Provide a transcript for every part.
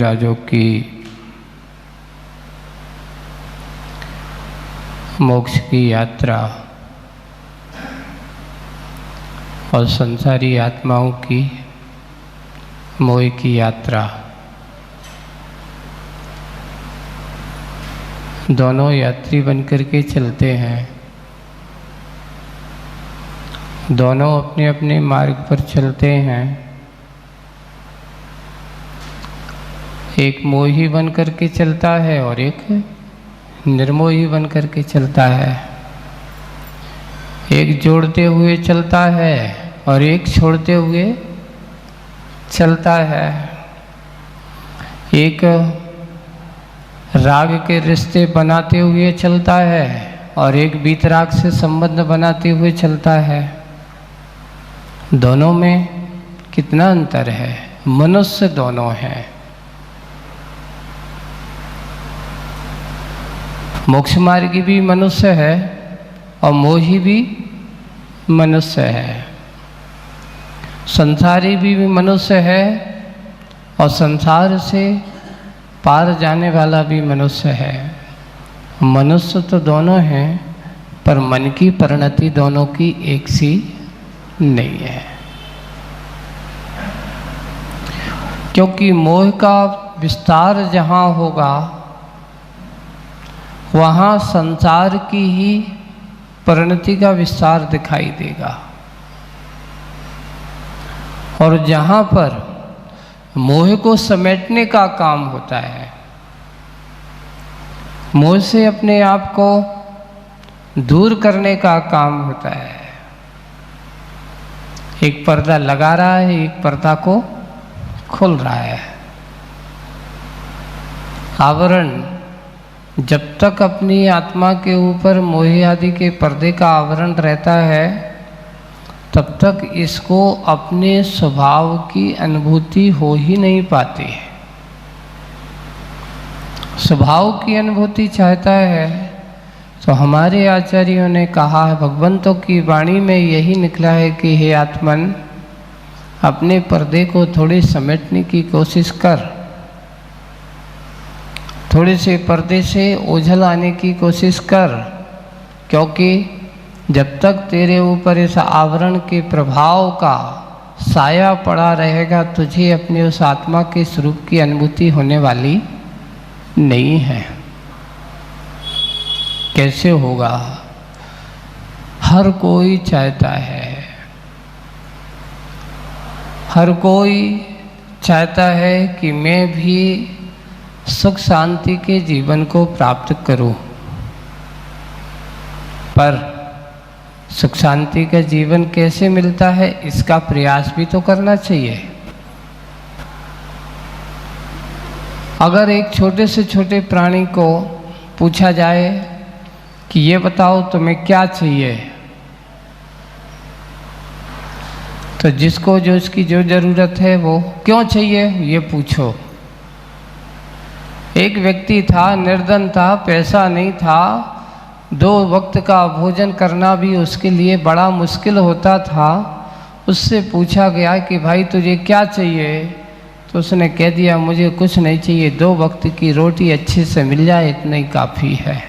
राजों की मोक्ष की यात्रा और संसारी आत्माओं की मोह की यात्रा, दोनों यात्री बनकर के चलते हैं। दोनों अपने अपने मार्ग पर चलते हैं। एक मोही बन करके चलता है और एक निर्मोही बन करके चलता है। एक जोड़ते हुए चलता है और एक छोड़ते हुए चलता है। एक राग के रिश्ते बनाते हुए चलता है और एक बीतराग से संबंध बनाते हुए चलता है। दोनों में कितना अंतर है। मनुष्य दोनों हैं। मोक्ष मार्गी भी मनुष्य है और मोही भी मनुष्य है। संसारी भी मनुष्य है और संसार से पार जाने वाला भी मनुष्य है। मनुष्य तो दोनों हैं, पर मन की परिणति दोनों की एक सी नहीं है। क्योंकि मोह का विस्तार जहाँ होगा वहाँ संसार की ही परिणति का विस्तार दिखाई देगा, और जहाँ पर मोह को समेटने का काम होता है, मोह से अपने आप को दूर करने का काम होता है। एक पर्दा लगा रहा है, एक पर्दा को खोल रहा है। आवरण जब तक अपनी आत्मा के ऊपर मोह आदि के पर्दे का आवरण रहता है, तब तक इसको अपने स्वभाव की अनुभूति हो ही नहीं पाती है। स्वभाव की अनुभूति चाहता है तो हमारे आचार्यों ने कहा है, भगवंतों की वाणी में यही निकला है कि हे आत्मन, अपने पर्दे को थोड़ी समेटने की कोशिश कर, थोड़े से पर्दे से ओझल आने की कोशिश कर, क्योंकि जब तक तेरे ऊपर इस आवरण के प्रभाव का साया पड़ा रहेगा, तुझे अपने उस आत्मा के स्वरूप की अनुभूति होने वाली नहीं है। कैसे होगा? हर कोई चाहता है, हर कोई चाहता है कि मैं भी सुख शांति के जीवन को प्राप्त करूं, पर सुख शांति का जीवन कैसे मिलता है, इसका प्रयास भी तो करना चाहिए। अगर एक छोटे से छोटे प्राणी को पूछा जाए कि ये बताओ तुम्हें क्या चाहिए, तो जिसको जो उसकी जो ज़रूरत है वो क्यों चाहिए ये पूछो। एक व्यक्ति था, निर्धन था, पैसा नहीं था, 2 वक्त का भोजन करना भी उसके लिए बड़ा मुश्किल होता था। उससे पूछा गया कि भाई तुझे क्या चाहिए, तो उसने कह दिया मुझे कुछ नहीं चाहिए, 2 वक्त की रोटी अच्छे से मिल जाए इतना ही काफ़ी है,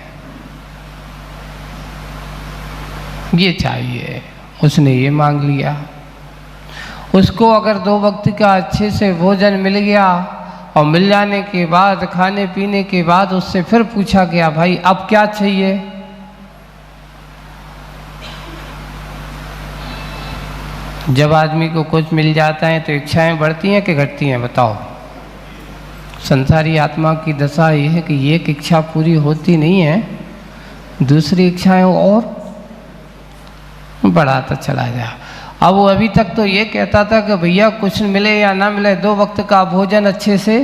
ये चाहिए। उसने ये मांग लिया। उसको अगर 2 वक्त का अच्छे से भोजन मिल गया और मिल जाने के बाद, खाने पीने के बाद उससे फिर पूछा गया भाई अब क्या चाहिए, जब आदमी को कुछ मिल जाता है तो इच्छाएं बढ़ती हैं कि घटती हैं, बताओ। संसारी आत्मा की दशा ये है कि एक इच्छा पूरी होती नहीं है, दूसरी इच्छाएं और बढ़ाता चला जा। अब वो अभी तक तो ये कहता था कि भैया कुछ मिले या ना मिले, 2 वक्त का भोजन अच्छे से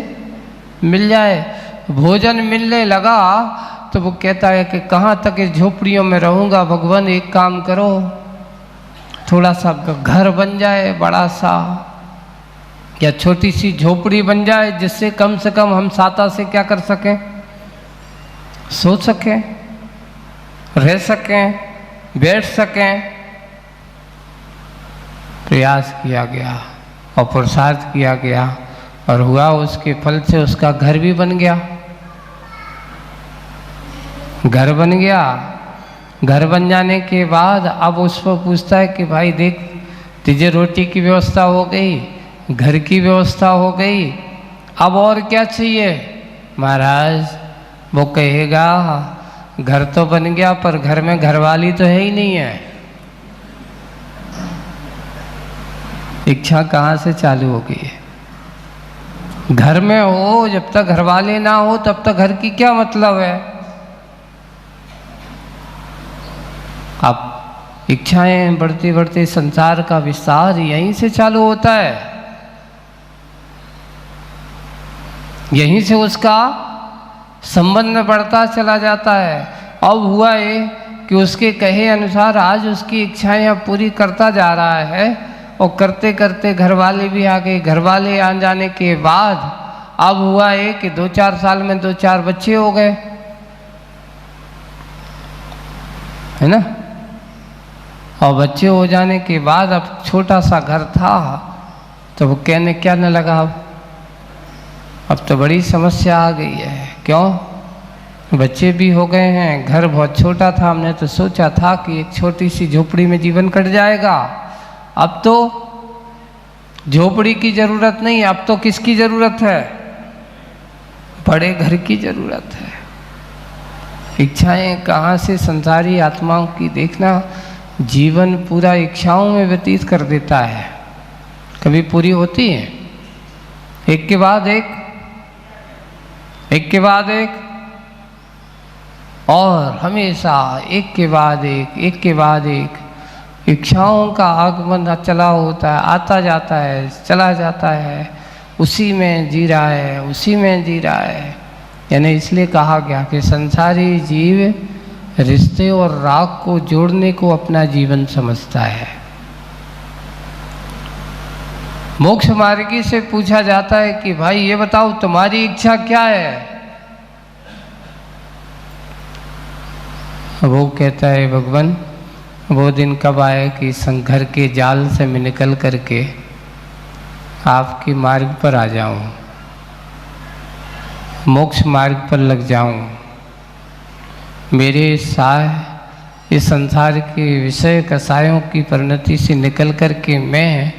मिल जाए। भोजन मिलने लगा तो वो कहता है कि कहाँ तक इस झोपड़ियों में रहूँगा, भगवान एक काम करो, थोड़ा सा घर बन जाए बड़ा सा, या छोटी सी झोपड़ी बन जाए, जिससे कम से कम हम साता से क्या कर सकें, सो सकें, रह सकें, बैठ सकें। प्रयास किया गया और पुरुषार्थ किया गया, और हुआ उसके फल से उसका घर भी बन गया। घर बन गया, घर बन जाने के बाद अब उसको पूछता है कि भाई देख, तुझे रोटी की व्यवस्था हो गई, घर की व्यवस्था हो गई, अब और क्या चाहिए? महाराज वो कहेगा घर तो बन गया पर घर में घरवाली तो है ही नहीं है। इच्छा कहाँ से चालू हो गई है? घर में हो, जब तक घरवाले ना हो तब तक घर की क्या मतलब है? अब इच्छाएं बढ़ते बढ़ते संसार का विस्तार यहीं से चालू होता है, यहीं से उसका संबंध बढ़ता चला जाता है। अब हुआ ये कि उसके कहे अनुसार आज उसकी इच्छाएं अब पूरी करता जा रहा है और करते करते घरवाले भी आ गए। घरवाले आ जाने के बाद अब हुआ ये कि 2-4 साल में 2-4 बच्चे हो गए, है ना। और बच्चे हो जाने के बाद अब छोटा सा घर था तो वो कहने क्या न लगा, अब तो बड़ी समस्या आ गई है। क्यों? बच्चे भी हो गए हैं, घर बहुत छोटा था, हमने तो सोचा था कि एक छोटी सी झोपड़ी में जीवन कट जाएगा, अब तो झोपड़ी की जरूरत नहीं, अब तो किसकी जरूरत है? बड़े घर की जरूरत है। इच्छाएं कहाँ से संसारी आत्माओं की, देखना जीवन पूरा इच्छाओं में व्यतीत कर देता है, कभी पूरी होती है? एक के बाद एक, एक के बाद एक, और हमेशा एक के बाद एक के बाद एक इच्छाओं का आगमन चला होता है, आता जाता है, चला जाता है, उसी में जी रहा है, उसी में जी रहा है। यानी इसलिए कहा गया कि संसारी जीव रिश्ते और राग को जोड़ने को अपना जीवन समझता है। मोक्ष मार्गी से पूछा जाता है कि भाई ये बताओ तुम्हारी इच्छा क्या है? वो कहता है भगवान वो दिन कब आए कि घर के जाल से मैं निकल करके आपके मार्ग पर आ जाऊं, मोक्ष मार्ग पर लग जाऊं। मेरे साय इस संसार के विषय कसायों की परिणति से निकल कर के मैं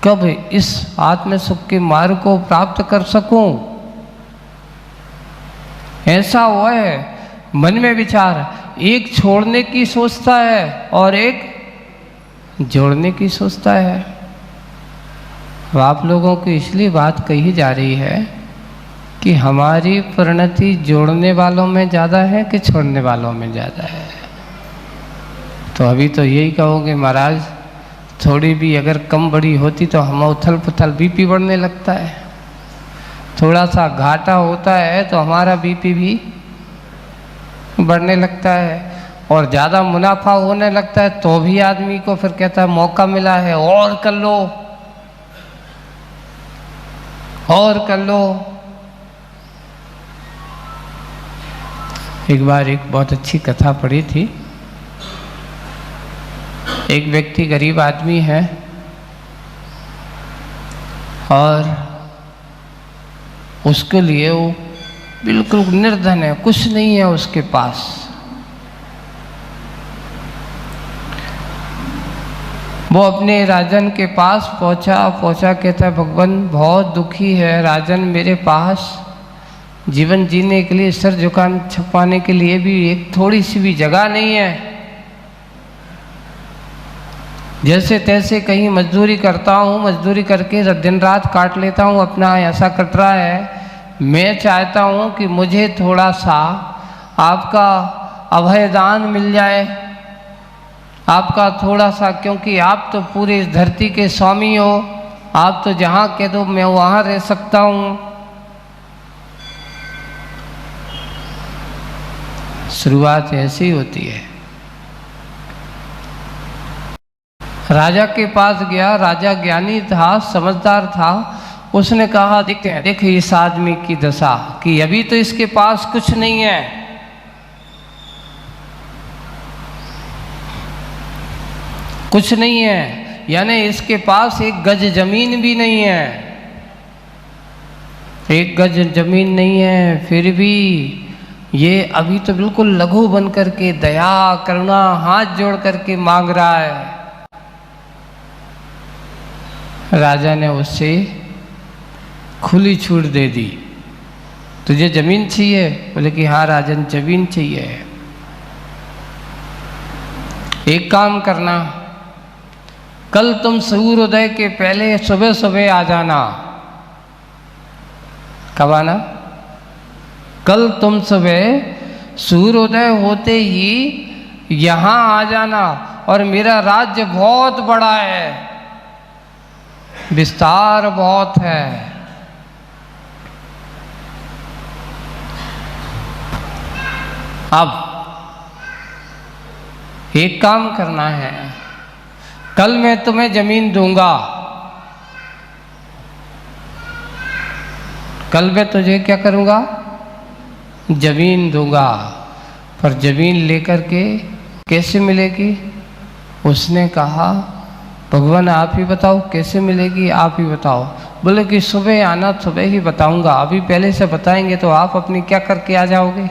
कब इस आत्म सुख के मार्ग को प्राप्त कर सकूं? ऐसा हुआ है मन में विचार, एक छोड़ने की सोचता है और एक जोड़ने की सोचता है। अब आप लोगों को इसलिए बात कही जा रही है कि हमारी परिणति जोड़ने वालों में ज़्यादा है कि छोड़ने वालों में ज़्यादा है। तो अभी तो यही कहोगे महाराज थोड़ी भी अगर कम बड़ी होती तो हम उथल पुथल बीपी बढ़ने लगता है, थोड़ा सा घाटा होता है तो हमारा बीपी भी बढ़ने लगता है, और ज़्यादा मुनाफा होने लगता है तो भी आदमी को फिर कहता है मौका मिला है और कर लो, और कर लो। एक बार एक बहुत अच्छी कथा पढ़ी थी। एक व्यक्ति गरीब आदमी है और उसके लिए वो बिल्कुल निर्धन है, कुछ नहीं है उसके पास। वो अपने राजन के पास पहुंचा कहता है भगवान बहुत दुखी है राजन, मेरे पास जीवन जीने के लिए सर झुकाने छुपाने के लिए भी एक थोड़ी सी भी जगह नहीं है। जैसे तैसे कहीं मजदूरी करता हूँ, मजदूरी करके दिन रात काट लेता हूँ, अपना ऐसा कट रहा है। मैं चाहता हूँ कि मुझे थोड़ा सा आपका अभयदान मिल जाए, आपका थोड़ा सा, क्योंकि आप तो पूरे इस धरती के स्वामी हो, आप तो जहाँ कह दो मैं वहाँ रह सकता हूँ। शुरुआत ऐसी ही होती है। राजा के पास गया, राजा ज्ञानी था, समझदार था। उसने कहा देख इस आदमी की दशा कि अभी तो इसके पास कुछ नहीं है, कुछ नहीं है, यानी इसके पास एक गज जमीन भी नहीं है। 1 गज जमीन नहीं है, फिर भी ये अभी तो बिल्कुल लघु बन करके दया करुणा हाथ जोड़ करके मांग रहा है। राजा ने उससे खुली छूट दे दी, तुझे जमीन चाहिए? बोले कि हाँ राजन, जमीन चाहिए। एक काम करना, कल तुम सूर्योदय के पहले सुबह सुबह आ जाना। कब आना? कल तुम सुबह सूर्योदय होते ही यहाँ आ जाना। और मेरा राज्य बहुत बड़ा है, विस्तार बहुत है। अब एक काम करना है, कल मैं तुम्हें जमीन दूंगा। कल मैं तुझे क्या करूंगा? जमीन दूंगा। पर जमीन लेकर के कैसे मिलेगी? उसने कहा भगवान आप ही बताओ कैसे मिलेगी, आप ही बताओ। बोले कि सुबह आना, सुबह ही बताऊंगा। अभी पहले से बताएंगे तो आप अपनी क्या करके आ जाओगे?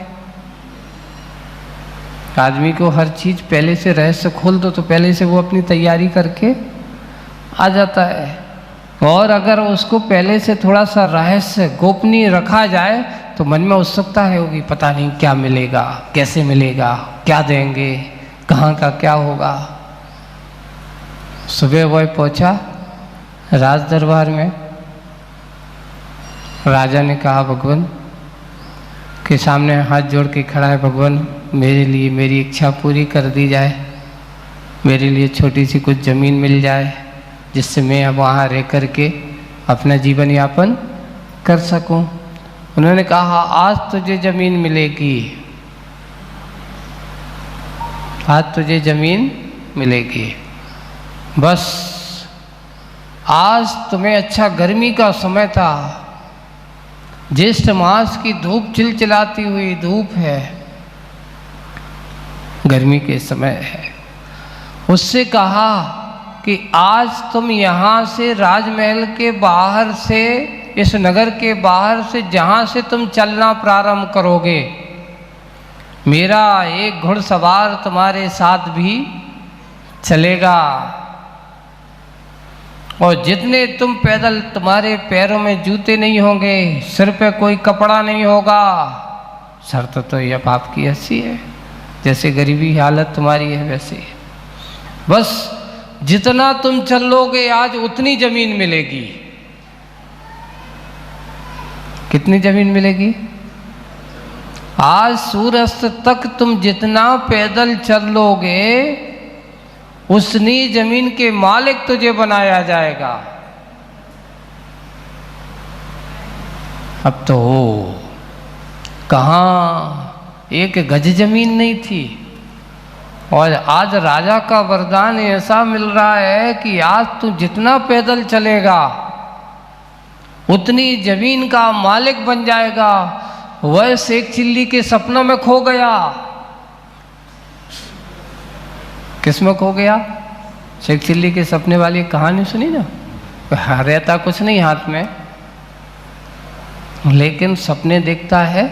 आदमी को हर चीज पहले से रहस्य खोल दो तो पहले से वो अपनी तैयारी करके आ जाता है। और अगर उसको पहले से थोड़ा सा रहस्य गोपनीय रखा जाए तो मन में उत्सुकता है होगी, पता नहीं क्या मिलेगा, कैसे मिलेगा, क्या देंगे, कहाँ का क्या होगा। सुबह वह पहुंचा राज दरबार में। राजा ने कहा भगवान के सामने हाथ जोड़ के खड़ा है, भगवान मेरे लिए मेरी इच्छा पूरी कर दी जाए, मेरे लिए छोटी सी कुछ ज़मीन मिल जाए जिससे मैं अब वहाँ रह कर के अपना जीवन यापन कर सकूं। उन्होंने कहा आज तुझे ज़मीन मिलेगी, आज तुझे ज़मीन मिलेगी। बस आज तुम्हें अच्छा गर्मी का समय था, ज्येष्ठ मास की धूप चिलचिलाती हुई धूप है, गर्मी के समय है। उससे कहा कि आज तुम यहाँ से राजमहल के बाहर से, इस नगर के बाहर से जहाँ से तुम चलना प्रारंभ करोगे, मेरा एक घुड़सवार तुम्हारे साथ भी चलेगा। और जितने तुम पैदल, तुम्हारे पैरों में जूते नहीं होंगे, सिर पे कोई कपड़ा नहीं होगा। शर्त तो यह बाप की ऐसी है, जैसे गरीबी हालत तुम्हारी है वैसे। बस जितना तुम चलोगे आज उतनी जमीन मिलेगी। कितनी जमीन मिलेगी? आज सूर्यास्त तक तुम जितना पैदल चलोगे उतनी जमीन के मालिक तुझे बनाया जाएगा। अब तो कहाँ एक गज जमीन नहीं थी, और आज राजा का वरदान ऐसा मिल रहा है कि आज तू जितना पैदल चलेगा उतनी जमीन का मालिक बन जाएगा। वह शेख चिल्ली के सपनों में खो गया। किसमें खो गया? शेख चिल्ली के सपने वाली कहानी सुनी ना, रहता कुछ नहीं हाथ में, लेकिन सपने देखता है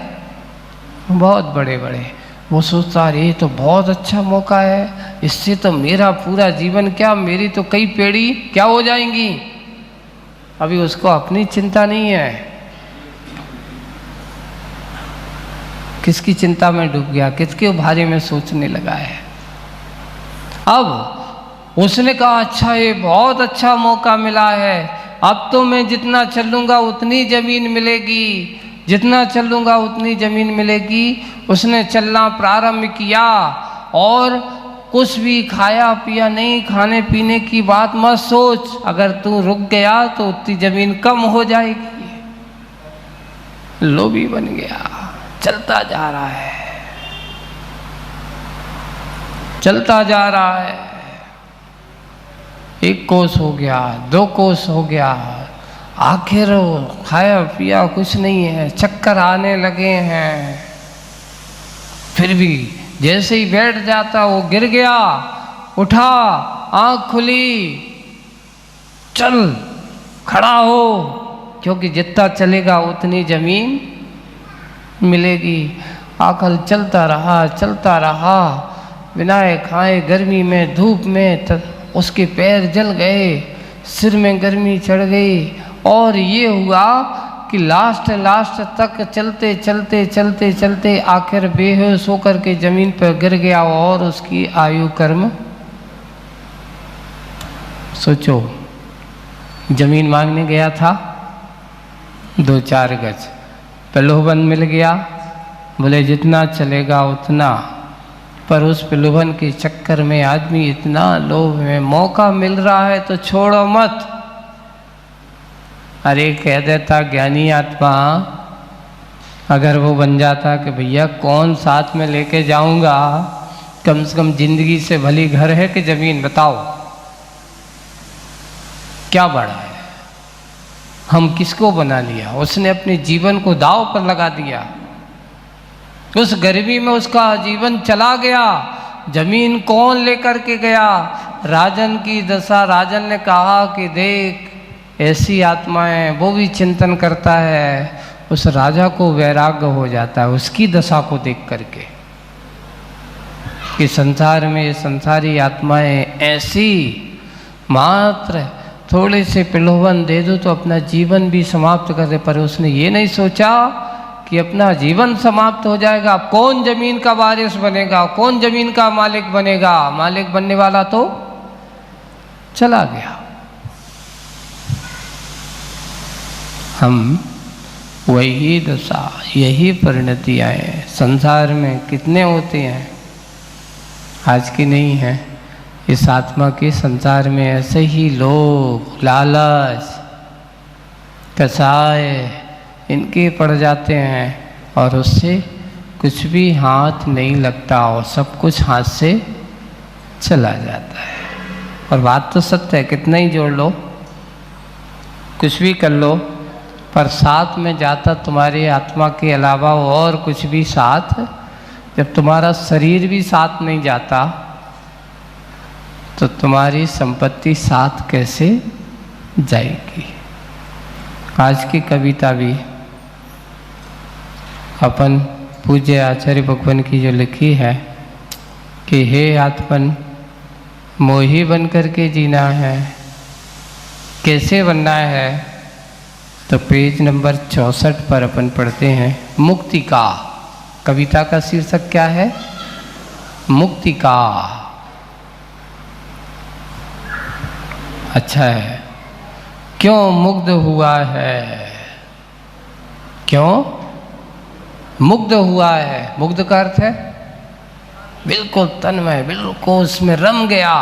बहुत बड़े बड़े। वो सोचता है ये तो बहुत अच्छा मौका है, इससे तो मेरा पूरा जीवन क्या, मेरी तो कई पीढ़ी क्या हो जाएंगी। अभी उसको अपनी चिंता नहीं है, किसकी चिंता में डूब गया, किसके बारे में सोचने लगा है। अब उसने कहा अच्छा ये बहुत अच्छा मौका मिला है, अब तो मैं जितना चलूँगा उतनी ज़मीन मिलेगी, जितना चलूँगा उतनी ज़मीन मिलेगी। उसने चलना प्रारंभ किया और कुछ भी खाया पिया नहीं, खाने पीने की बात मत सोच, अगर तू रुक गया तो उतनी ज़मीन कम हो जाएगी। लोभी बन गया, चलता जा रहा है, चलता जा रहा है। 1 कोस हो गया, 2 कोस हो गया, आखिर खाया पिया कुछ नहीं है, चक्कर आने लगे हैं। फिर भी जैसे ही बैठ जाता वो गिर गया, उठा, आँख खुली, चल खड़ा हो, क्योंकि जितना चलेगा उतनी जमीन मिलेगी। आकल चलता रहा बिना खाए, गर्मी में धूप में उसके पैर जल गए, सिर में गर्मी चढ़ गई, और ये हुआ कि लास्ट तक चलते आखिर बेहोश होकर के जमीन पर गिर गया और उसकी आयु कर्म। सोचो, जमीन मांगने गया था 2-4 गज, प्रलोभन मिल गया, बोले जितना चलेगा उतना, पर उस प्रलोभन के चक्कर में आदमी इतना लोभ में, मौका मिल रहा है तो छोड़ो मत। अरे कह देता ज्ञानी आत्मा, अगर वो बन जाता कि भैया कौन साथ में लेके जाऊंगा, कम से कम जिंदगी से भली घर है कि जमीन, बताओ क्या बड़ा है। हम किसको बना लिया, उसने अपने जीवन को दांव पर लगा दिया। उस गर्मी में उसका जीवन चला गया, जमीन कौन लेकर के गया। राजन की दशा, राजन ने कहा कि देख ऐसी आत्माएं, वो भी चिंतन करता है। उस राजा को वैराग्य हो जाता है उसकी दशा को देख करके कि संसार में संसारी आत्माएं ऐसी, मात्र थोड़े से प्रलोभन दे दो तो अपना जीवन भी समाप्त कर दे। पर उसने ये नहीं सोचा कि अपना जीवन समाप्त हो जाएगा, कौन जमीन का वारिस बनेगा, कौन जमीन का मालिक बनेगा। मालिक बनने वाला तो चला गया। हम वही दशा, यही परिणतियाँ हैं संसार में। कितने होते हैं, आज की नहीं है, इस आत्मा के संसार में ऐसे ही लोग, लालच, कसाय इनके पड़ जाते हैं और उससे कुछ भी हाथ नहीं लगता और सब कुछ हाथ से चला जाता है। और बात तो सत्य है, कितना ही जोड़ लो, कुछ भी कर लो, पर साथ में जाता तुम्हारी आत्मा के अलावा और कुछ भी साथ। जब तुम्हारा शरीर भी साथ नहीं जाता तो तुम्हारी संपत्ति साथ कैसे जाएगी। आज की कविता भी अपन पूज्य आचार्य भगवान की जो लिखी है कि हे आत्मन मोही बन करके जीना है, कैसे बनना है, तो पेज नंबर 64 पर अपन पढ़ते हैं मुक्ति का। कविता का शीर्षक क्या है, मुक्ति का। अच्छा है, क्यों मुग्ध हुआ है, क्यों मुग्ध हुआ है। मुग्ध का अर्थ है बिल्कुल तन्मय, बिल्कुल उसमें रम गया।